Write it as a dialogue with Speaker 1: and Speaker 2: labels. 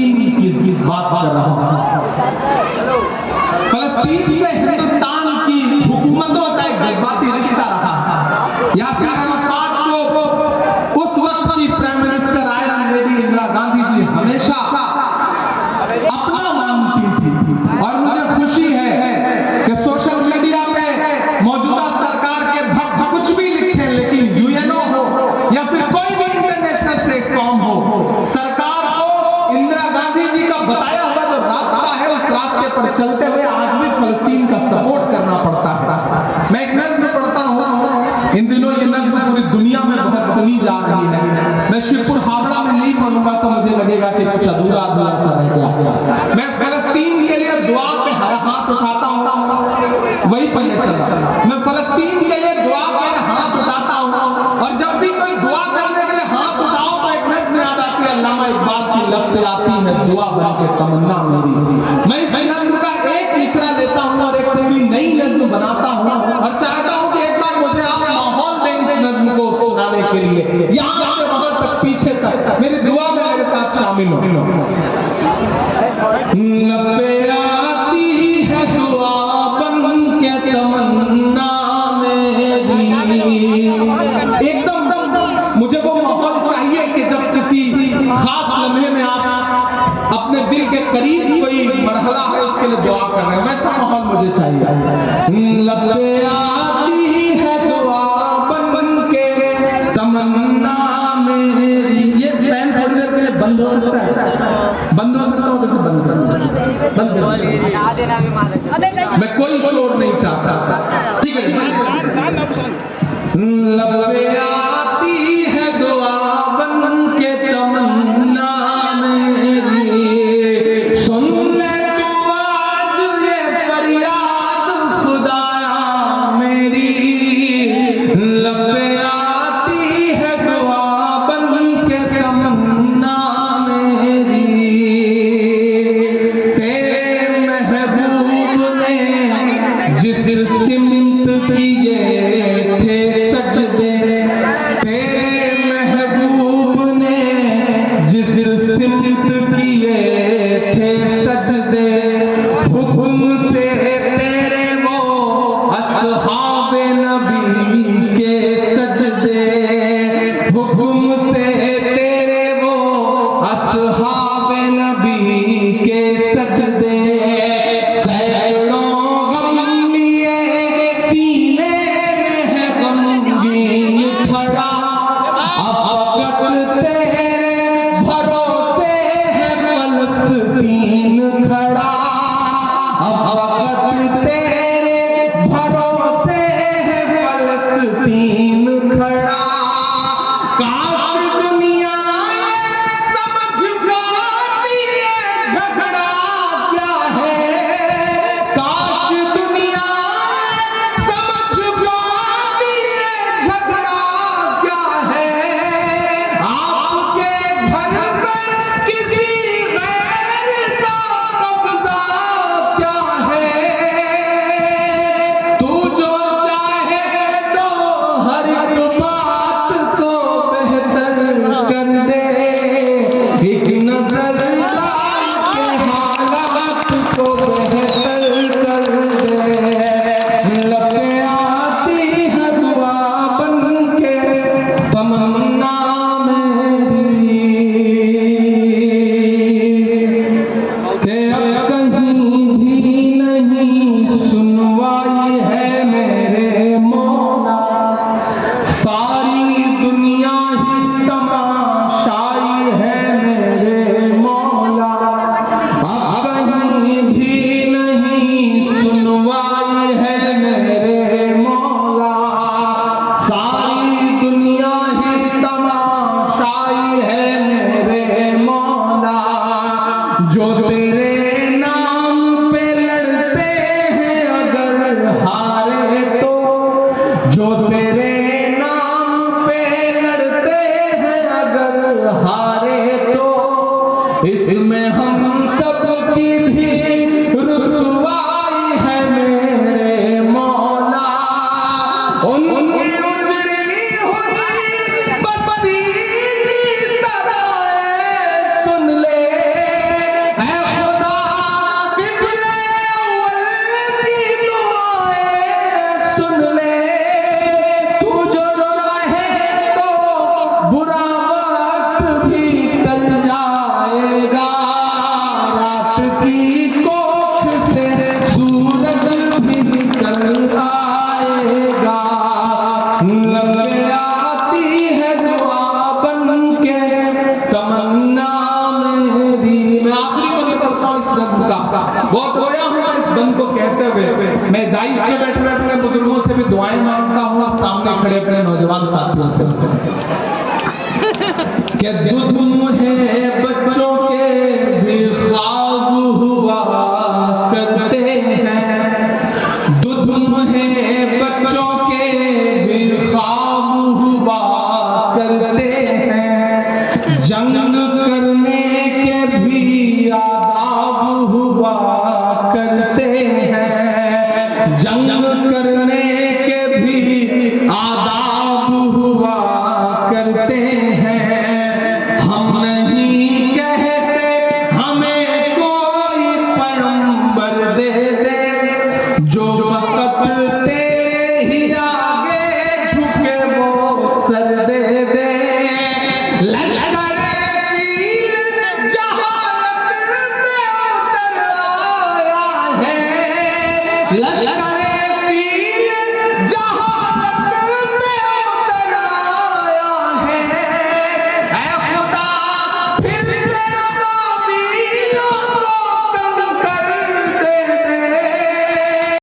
Speaker 1: फलस्तीन की बात कर रहा हूँ। फलस्तीन से हिंदुस्तान की हुकूमतों का एक जज्बाती रिश्ता रहा। यासीर अराफात को उस वक्त की prime minister iron lady Indira Gandhi ji हमेशा अपना मानती थी। और मुझे खुशी है कि सोशल मीडिया पे मौजूदा सरकार के भक्त कुछ भी लिखें, लेकिन यूएनओ हो या फिर कोई भी इंटरनेशनल प्लेटफॉर्म हो, सरकार को इंदिरा गांधी जी का बताया हुआ जो रास्ता है उस रास्ते पर चलते हुए आज भी फलस्तीन का सपोर्ट करना पड़ता है। मैं एक नज्म पढ़ता हूँ, इन दिनों ये नज्म पूरी दुनिया में बहुत सुनी जा रही है। मैं शिवपुर हावड़ा में नहीं पढ़ूंगा तो मुझे लगेगा कि कुछ अधूरा अधूरा सा रह गया। मैं फलस्तीन के लिए दुआ पे हाथ उठाता हूँ, वही पहले चलता। मैं फलस्तीन के लिए दुआ पे हाथ उठाता हूँ, और जब भी कोई दुआ करने के लिए हाथ उठाओ तो एक नज्म याद आती है, अल्लामा इकबाल की लब पे आती है दुआ बन के तमन्ना मेरी। मैं इस नज्म का एक मिसरा लेता हूँ और एक पूरी नई नज्म बनाता हूँ, और चाहता हूँ कि एक बार मुझे आप माहौल दें इस नज्म को सुनाने के लिए। यहाँ से वहां तक, पीछे तक मेरी दुआ में मेरे साथ शामिल हो। लब आती है दुआ बन के तमन्ना मेरी। एकदम मुझे वो माहौल चाहिए कि जब किसी खास लम्हे में आप अपने दिल के करीब कोई मरहला है उसके लिए दुआ कर रहे हैं, वैसा माहौल मुझे चाहिए। लब आती है दुआ बन के तमन्ना मेरी। ये फैन थोड़ी देर के लिए बंद हो सकता है, बंद हो सकता हो जैसे बंद कर मैं कोई शोर नहीं चाहता, ठीक है। लब आती है दुआ बन के तमन्ना मेरी, सुन ले तू आज ये फरियाद खुदाया मेरी। लब आती है दुआ बन के तमन्ना मेरी, तेरे महबूब ने जिस सिमत किए थे सजदे, तेरे महबूब ने जिस सिमत किए थे सजदे, हुक्म से तेरे वो असहाबे नबी के सजदे, हुक्म से तेरे वो असहाबे नबी के सजदे। सैकड़ों गम लिए सीने में है गमगीन खड़ा, अब वक्त तेरे भरोसे है फलस्तीन खड़ा, अब वक्त तेरे भरोसे है फलस्तीन खड़ा। काश दुनिया समझ पाती है झगड़ा क्या है, काश दुनिया समझ पाती है झगड़ा क्या है। आपके घर पर किसी गैर का कब्जा क्या है, तू जो चाहे तो हर एक बात को बेहतर कर दे, एक नजर डाल के हालात को बेहतर कर दे। लब आती है दुआ बन के तमन्ना मेरी, अब कहीं भी नहीं सुनवाई है मेरे मौला, सारी दुनिया ही तमाशाई है मेरे मौला। अब कहीं भी नहीं सुनवाई है मेरे मौला, सारी दुनिया ही तमाशाई है मेरे मौला। जो तेरे नाम पे लड़ते हैं अगर हारे तो, जो तेरे नाम पे लड़ते हैं अगर हारे तो, इसमें हम सब की भी रुसवाई है मेरे मौला। उनके उजड़े लगे आती है दुआ बन के तमन्ना मेरी। मैं आखिरी बंद करता हूँ इस नज्म का, बहुत रोया हूँ इस बंद को कहते हुए। मैं दाइश के बैठे बैठे बुजुर्गों से भी दुआएं मांगता हूँ, सामने खड़े अपने नौजवान साथियों से कि दूध है बच्चों के भी